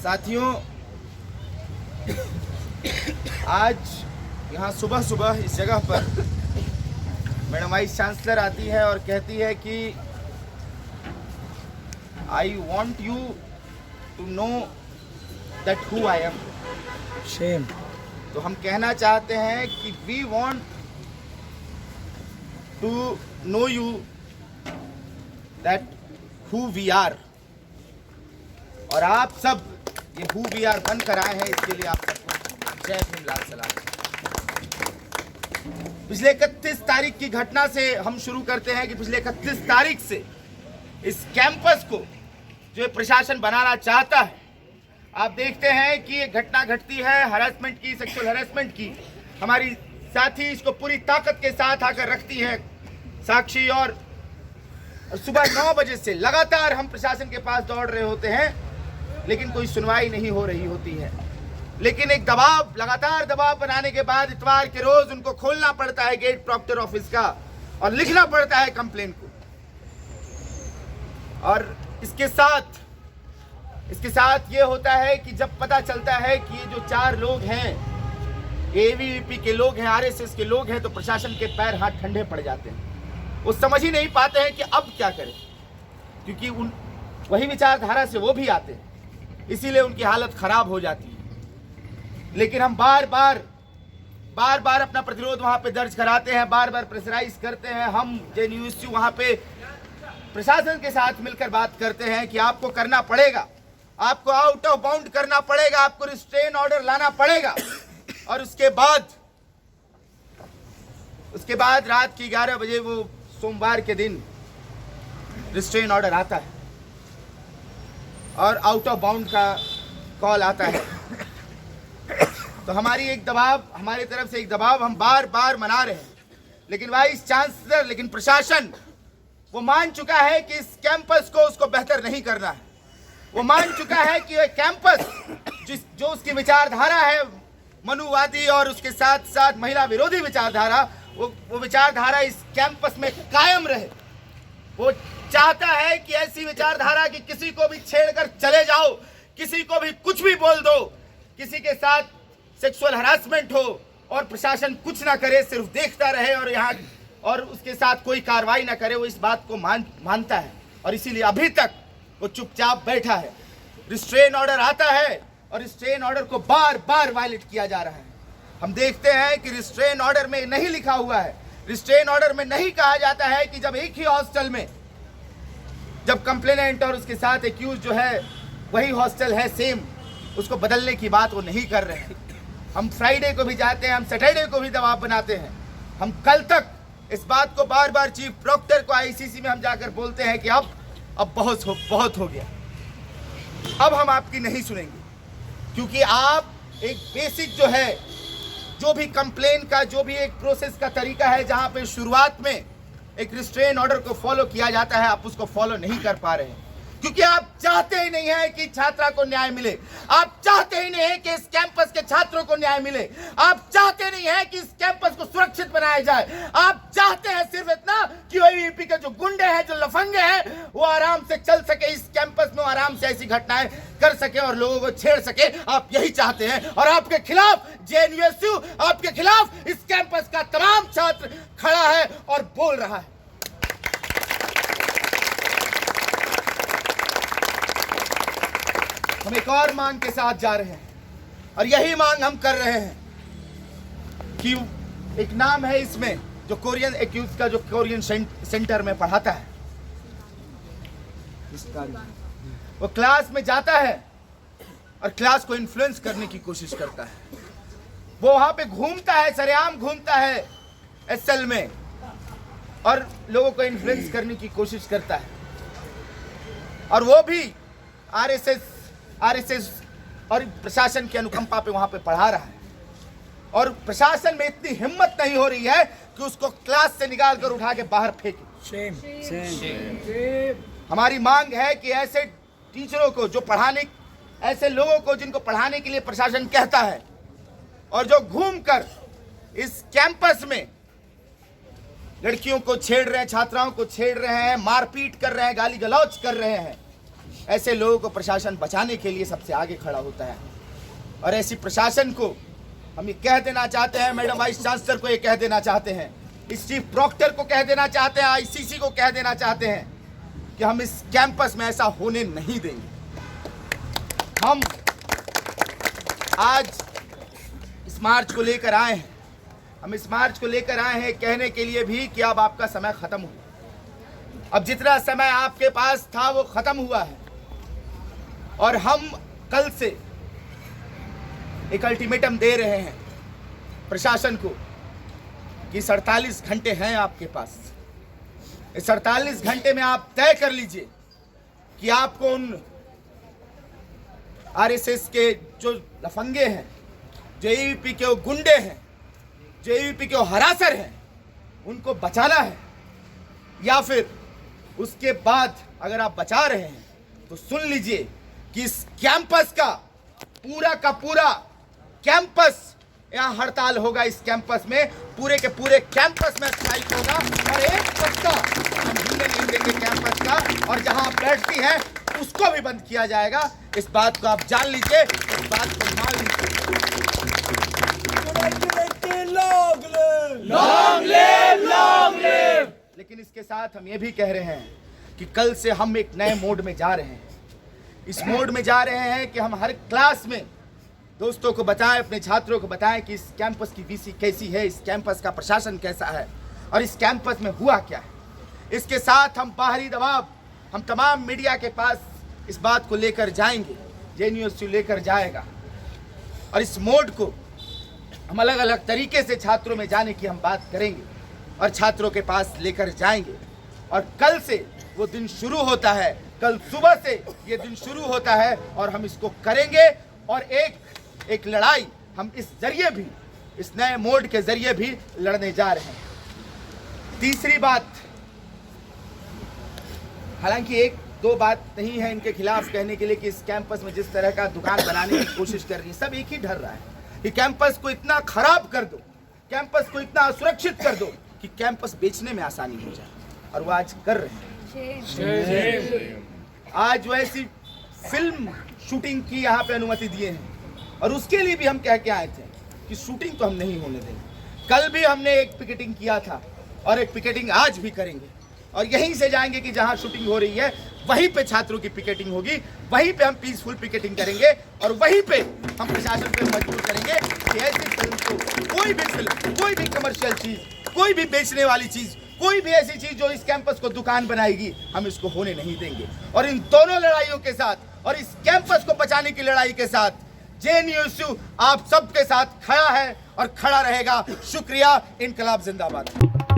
साथियों, आज यहाँ सुबह सुबह इस जगह पर मैडम वाइस चांसलर आती है और कहती है कि I want you to know that who I am. Same. तो हम कहना चाहते हैं कि we want to know you that who we are. और आप सब ये हु वी आर बनकर आए हैं, इसके लिए आप सबको जय भीम, लाल सलाम। पिछले 31 तारीख की घटना से हम शुरू करते हैं कि पिछले 31 तारीख से इस कैंपस को जो प्रशासन बनाना चाहता है, आप देखते हैं कि ये घटना घटती है हरासमेंट की, सेक्सुअल हरासमेंट की। हमारी साथी इसको पूरी ताकत के साथ आकर रखती है साक्षी, और सुबह 9 बजे से लगातार हम प्रशासन के पास दौड़ रहे होते हैं, लेकिन कोई सुनवाई नहीं हो रही होती है। लेकिन एक दबाव, लगातार दबाव बनाने के बाद इतवार के रोज उनको खोलना पड़ता है गेट प्रॉक्टर ऑफिस का और लिखना पड़ता है कंप्लेन को। और इसके साथ ये होता है कि जब पता चलता है कि ये जो 4 लोग हैं, एबीवीपी के लोग हैं, आरएसएस के लोग हैं, तो प्रशासन के पैर हाथ ठंडे पड़ जाते हैं। वो समझ ही नहीं पाते हैं कि अब क्या करें, क्योंकि वही विचारधारा से वो भी आते हैं, इसीलिए उनकी हालत खराब हो जाती है। लेकिन हम बार बार अपना प्रतिरोध वहां पे दर्ज कराते हैं, बार बार प्रेशराइज करते हैं। हम जेएनयूएसयू वहां पे प्रशासन के साथ मिलकर बात करते हैं कि आपको करना पड़ेगा, आपको आउट ऑफ बाउंड करना पड़ेगा, आपको रिस्ट्रेन ऑर्डर लाना पड़ेगा। और उसके बाद रात की 11 बजे वो सोमवार के दिन रिस्ट्रेन ऑर्डर आता है और आउट ऑफ बाउंड का कॉल आता है। तो हमारी तरफ से एक दबाव हम बार बार मना रहे हैं, लेकिन वाइस चांसलर, लेकिन प्रशासन वो मान चुका है कि इस कैंपस को उसको बेहतर नहीं करना है। वो मान चुका है कि ये कैंपस जो उसकी विचारधारा है मनुवादी और उसके साथ साथ महिला विरोधी विचारधारा, वो विचारधारा इस कैंपस में कायम रहे। वो चाहता है कि ऐसी विचारधारा कि किसी को भी छेड़कर चले जाओ, किसी को भी कुछ भी बोल दो, किसी के साथ सेक्सुअल हरासमेंट हो और प्रशासन कुछ ना करे, सिर्फ देखता रहे और उसके साथ कोई कार्रवाई ना करे। वो इस बात को मानता है और इसीलिए अभी तक वो चुपचाप बैठा है। रिस्ट्रेन ऑर्डर आता है और रिस्ट्रेन ऑर्डर को बार बार वायलेट किया जा रहा है। हम देखते हैं कि रिस्ट्रेन ऑर्डर में नहीं लिखा हुआ है, रिस्ट्रेन ऑर्डर में नहीं कहा जाता है कि जब एक ही हॉस्टल में जब कंप्लेनेंट और उसके साथ एक्यूज जो है वही हॉस्टल है सेम, उसको बदलने की बात वो नहीं कर रहे हैं। हम फ्राइडे को भी जाते हैं, हम सैटरडे को भी दबाव बनाते हैं। हम कल तक इस बात को बार बार चीफ प्रॉक्टर को आईसीसी में हम जाकर बोलते हैं कि अब बहुत हो गया, अब हम आपकी नहीं सुनेंगे, क्योंकि आप एक बेसिक जो भी कंप्लेन का जो भी एक प्रोसेस का तरीका है, जहां पे शुरुआत में एक रिस्ट्रेन ऑर्डर को फॉलो किया जाता है, आप उसको फॉलो नहीं कर पा रहे हैं, क्योंकि आप चाहते ही नहीं है कि छात्रा को न्याय मिले। आप चाहते ही नहीं है कि इस कैंपस के छात्रों को न्याय मिले। आप चाहते नहीं है कि इस कैंपस को सुरक्षित बनाया जाए। आप चाहते हैं सिर्फ इतना कि एबीवीपी के जो गुंडे हैं, जो लफंगे हैं, वो आराम से चल सके इस कैंपस में, आराम से ऐसी घटनाएं कर सके और लोगों को छेड़ सके। आप यही चाहते हैं और आपके खिलाफ जेएनयूएसयू, आपके खिलाफ इस कैंपस का तमाम छात्र खड़ा है और बोल रहा है। हम एक और मांग के साथ जा रहे हैं और यही मांग हम कर रहे हैं कि एक नाम है इसमें जो कोरियन एक्यूज का, जो कोरियन सेंटर में पढ़ाता है, वो क्लास में जाता है और क्लास को इन्फ्लुएंस करने की कोशिश करता है। वो वहां पे घूमता है, सरेआम घूमता है एसएल में और लोगों को इन्फ्लुएंस करने की कोशिश करता है। और वो भी आरएसएस और प्रशासन की अनुकंपा पे वहां पे पढ़ा रहा है। और प्रशासन में इतनी हिम्मत नहीं हो रही है कि उसको क्लास से निकाल कर उठा के बाहर फेंके। हमारी मांग है कि ऐसे टीचरों को जो ऐसे लोगों को जिनको पढ़ाने के लिए प्रशासन कहता है और जो घूमकर इस कैंपस में लड़कियों को छेड़ रहे हैं, छात्राओं को छेड़ रहे हैं, मारपीट कर रहे हैं, गाली गलौज कर रहे हैं, ऐसे लोगों को प्रशासन बचाने के लिए सबसे आगे खड़ा होता है। और ऐसी प्रशासन को हम ये कह देना चाहते हैं, मैडम वाइस चांसलर को ये कह देना चाहते हैं, इस चीफ प्रॉक्टर को कह देना चाहते हैं, आईसीसी को कह देना चाहते हैं कि हम इस कैंपस में ऐसा होने नहीं देंगे। हम आज इस मार्च को लेकर आए हैं, हम इस मार्च को लेकर आए हैं कहने के लिए भी कि अब आपका समय खत्म हुआ। अब जितना समय आपके पास था वो खत्म हुआ है और हम कल से एक अल्टीमेटम दे रहे हैं प्रशासन को कि 48 घंटे हैं आपके पास। इस 48 घंटे में आप तय कर लीजिए कि आपको उन आरएसएस के जो लफंगे हैं, जो एबीवीपी के वो गुंडे हैं, जो एबीवीपी के वो हरासर हैं, उनको बचाना है, या फिर उसके बाद अगर आप बचा रहे हैं तो सुन लीजिए कि इस कैंपस का पूरा कैंपस, यहाँ हड़ताल होगा। इस कैंपस में पूरे के पूरे कैंपस में स्ट्राइक होगा और एक बच्चा हम हिलने नहीं देंगे कैंपस का, और जहां आप बैठती हैं उसको भी बंद किया जाएगा। इस बात को आप जान लीजिए, इस बात को मान लीजिए। लेकिन इसके साथ हम ये भी कह रहे हैं कि कल से हम एक नए मोड में जा रहे हैं। इस मोड में जा रहे हैं कि हम हर क्लास में दोस्तों को बताएं, अपने छात्रों को बताएं कि इस कैंपस की वीसी कैसी है, इस कैंपस का प्रशासन कैसा है और इस कैंपस में हुआ क्या है। इसके साथ हम बाहरी दबाव, हम तमाम मीडिया के पास इस बात को लेकर जाएंगे, जेएनयू लेकर जाएगा और इस मोड को हम अलग अलग तरीके से छात्रों में जाने की हम बात करेंगे और छात्रों के पास लेकर जाएंगे। और कल से वो दिन शुरू होता है, कल सुबह से ये दिन शुरू होता है और हम इसको करेंगे और एक लड़ाई हम इस जरिए भी, इस नए मोड के जरिए भी लड़ने जा रहे हैं। तीसरी बात, हालांकि एक दो बात नहीं है इनके खिलाफ कहने के लिए कि इस कैंपस में जिस तरह का दुकान बनाने की कोशिश कर रही है, सब एक ही डर रहा है कि कैंपस को इतना खराब कर दो, कैंपस को इतना असुरक्षित कर दो कि कैंपस बेचने में आसानी हो जाए, और वो आज कर रहे हैं। आज वैसी फिल्म शूटिंग की यहाँ पे अनुमति दिए हैं और उसके लिए भी हम कह के आए थे कि शूटिंग तो हम नहीं होने देंगे। कल भी हमने एक पिकेटिंग किया था और एक पिकेटिंग आज भी करेंगे और यहीं से जाएंगे कि जहाँ शूटिंग हो रही है वहीं पे छात्रों की पिकेटिंग होगी, वहीं पे हम पीसफुल पिकेटिंग करेंगे और वहीं पे हम प्रशासन पे मजबूर करेंगे कि ऐसी फिल्म को, कोई भी फिल्म, कोई भी कमर्शियल चीज, कोई भी बेचने वाली चीज, कोई भी ऐसी चीज जो इस कैंपस को दुकान बनाएगी, हम इसको होने नहीं देंगे। और इन दोनों लड़ाइयों के साथ और इस कैंपस को बचाने की लड़ाई के साथ जेएनयू आप सबके साथ खड़ा है और खड़ा रहेगा। शुक्रिया। इनकलाब जिंदाबाद।